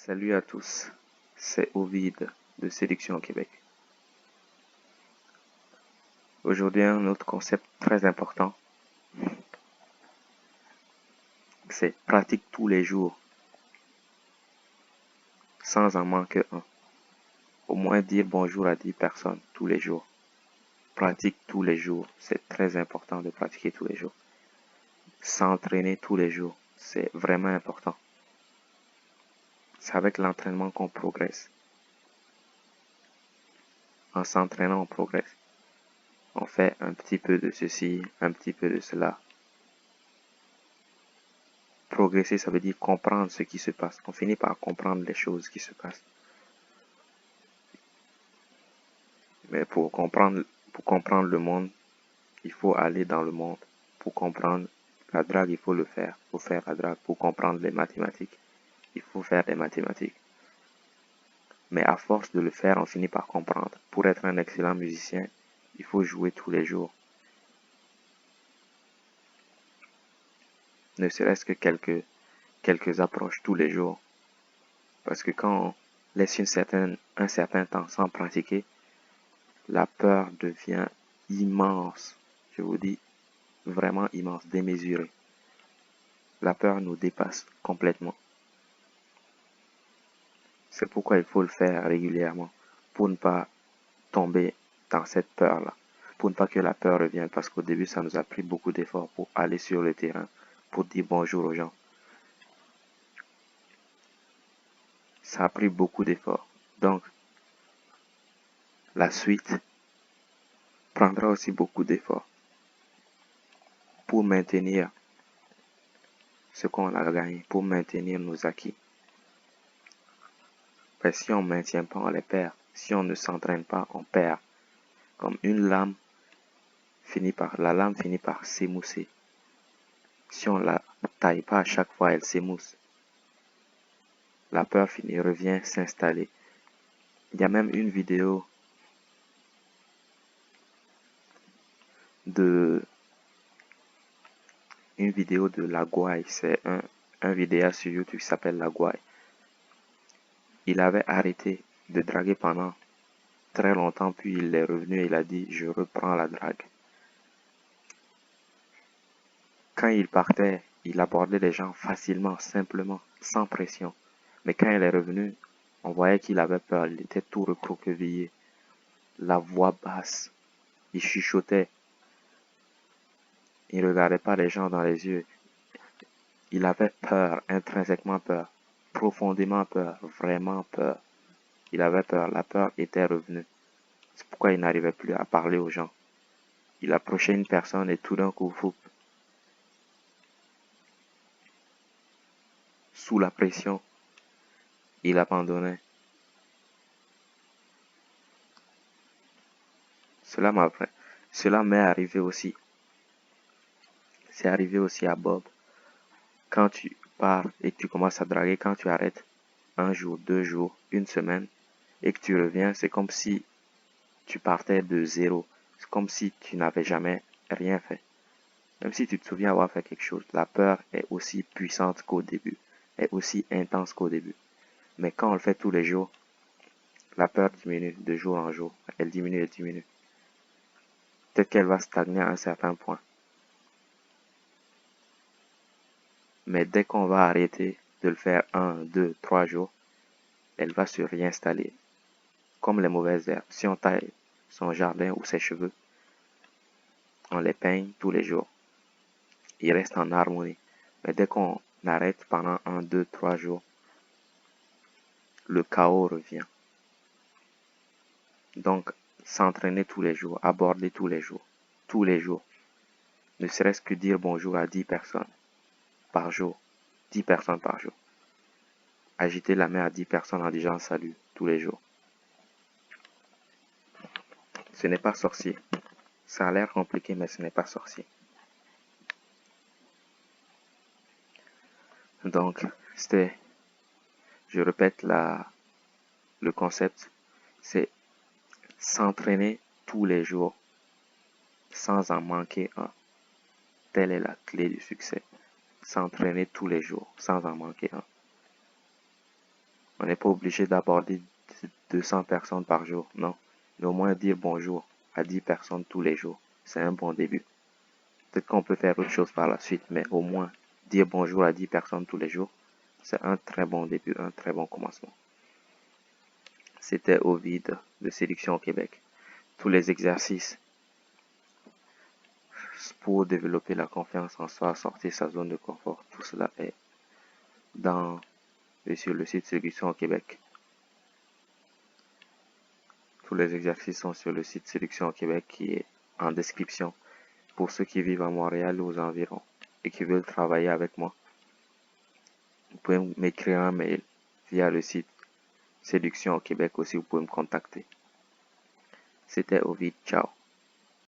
Salut à tous, c'est Ovid de Séduction au Québec. Aujourd'hui, un autre concept très important, c'est pratique tous les jours, sans en manquer un. Au moins dire bonjour à 10 personnes tous les jours. Pratique tous les jours, c'est très important de pratiquer tous les jours. S'entraîner tous les jours, c'est vraiment important. C'est avec l'entraînement qu'on progresse. En s'entraînant, on progresse. On fait un petit peu de ceci, un petit peu de cela. Progresser, ça veut dire comprendre ce qui se passe. On finit par comprendre les choses qui se passent. Mais pour comprendre le monde, il faut aller dans le monde. Pour comprendre la drague, il faut le faire. Il faut faire la drague. Pour comprendre les mathématiques, il faut faire des mathématiques. Mais à force de le faire, on finit par comprendre. Pour être un excellent musicien, il faut jouer tous les jours. Ne serait-ce que quelques approches tous les jours. Parce que quand on laisse un certain temps sans pratiquer, la peur devient immense. Je vous dis, vraiment immense, démesurée. La peur nous dépasse complètement. C'est pourquoi il faut le faire régulièrement pour ne pas tomber dans cette peur-là, pour ne pas que la peur revienne, parce qu'au début, ça nous a pris beaucoup d'efforts pour aller sur le terrain, pour dire bonjour aux gens. Ça a pris beaucoup d'efforts. Donc, la suite prendra aussi beaucoup d'efforts pour maintenir ce qu'on a gagné, pour maintenir nos acquis. Si on ne maintient pas, on les perd. Si on ne s'entraîne pas, on perd. Comme une lame la lame finit par s'émousser. Si on la taille pas à chaque fois, elle s'émousse. La peur revient s'installer. Il y a même une vidéo de Laguaille. C'est un vidéaste sur YouTube qui s'appelle Laguaille. Il avait arrêté de draguer pendant très longtemps, puis il est revenu et il a dit je reprends la drague. Quand il partait, il abordait les gens facilement, simplement, sans pression. Mais quand il est revenu, on voyait qu'il avait peur, il était tout recroquevillé, la voix basse, il chuchotait, il ne regardait pas les gens dans les yeux. Il avait peur, intrinsèquement peur, profondément peur, vraiment peur. Il avait peur, la peur était revenue. C'est pourquoi il n'arrivait plus à parler aux gens. Il approchait une personne et tout d'un coup, sous la pression, il abandonnait. Cela m'est arrivé aussi. C'est arrivé aussi à Bob. Quand tu pars et que tu commences à draguer, quand tu arrêtes un jour, 2 jours, une semaine, et que tu reviens, c'est comme si tu partais de zéro. C'est comme si tu n'avais jamais rien fait. Même si tu te souviens avoir fait quelque chose, la peur est aussi puissante qu'au début, est aussi intense qu'au début. Mais quand on le fait tous les jours, la peur diminue de jour en jour. Elle diminue, elle diminue. Peut-être qu'elle va stagner à un certain point. Mais dès qu'on va arrêter de le faire 1, 2, 3 jours, elle va se réinstaller. Comme les mauvaises herbes. Si on taille son jardin ou ses cheveux, on les peigne tous les jours. Ils restent en harmonie. Mais dès qu'on arrête pendant 1, 2, 3 jours, le chaos revient. Donc, s'entraîner tous les jours, aborder tous les jours. Ne serait-ce que dire bonjour à 10 personnes par jour. 10 personnes par jour. Agiter la main à 10 personnes en disant salut tous les jours. Ce n'est pas sorcier. Ça a l'air compliqué, mais ce n'est pas sorcier. Donc, je répète le concept, c'est s'entraîner tous les jours sans en manquer un. Telle est la clé du succès. S'entraîner tous les jours sans en manquer un. On n'est pas obligé d'aborder 200 personnes par jour, non. Mais au moins dire bonjour à 10 personnes tous les jours, c'est un bon début. Peut-être qu'on peut faire autre chose par la suite, mais au moins dire bonjour à 10 personnes tous les jours, c'est un très bon début, un très bon commencement. C'était Ovid de Séduction au Québec. Tous les exercices pour développer la confiance en soi, sortir sa zone de confort, tout cela est dans et sur le site Séduction au Québec. Tous les exercices sont sur le site Séduction au Québec qui est en description pour ceux qui vivent à Montréal ou aux environs et qui veulent travailler avec moi. Vous pouvez m'écrire un mail via le site Séduction au Québec aussi, vous pouvez me contacter. C'était Ovid, ciao.